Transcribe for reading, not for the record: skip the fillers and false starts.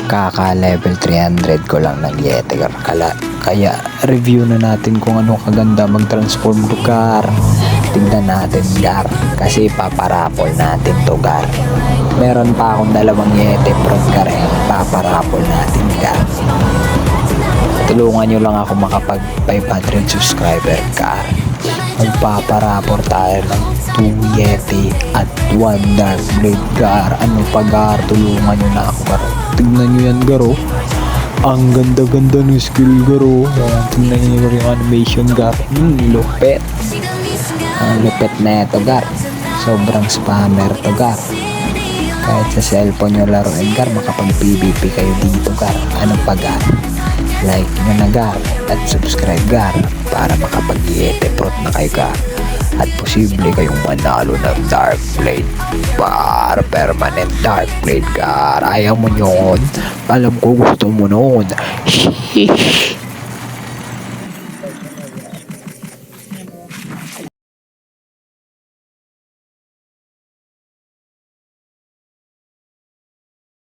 Kaka level 300 ko lang ng Yeti Gar. Kaya review na natin kung ano kaganda mag-transform to Gar. Tignan natin Gar, kasi paparapol natin to Gar. Meron pa akong dalawang Yeti Pro Gar, paparapol natin Gar. Tulungan nyo lang ako makapag 500 subscriber Gar. Magpaparapor tayo ng 2 Yeti at 1 Dark Blade Gar. Ano pa Gar, tulungan nyo na ako Gar. Tignan nyo yan Gar, oh. Ang ganda-ganda ng skill Gar, oh. Tignan nyo yung animation Gar. Lupet. Ang lupet na ito Gar. Sobrang spammer to Gar. Kahit sa cellphone nyo laruin Gar, makapag PvP kayo dito Gar. Ano pa Gar? Like nyo na Gar at subscribe Gar para makapag-Yeti Pro na kayo Gar. At posible kayong manalo ng Dark Blade Gar. Permanent Dark Blade Gar. Ayaw mo yun? Alam ko gusto mo nun.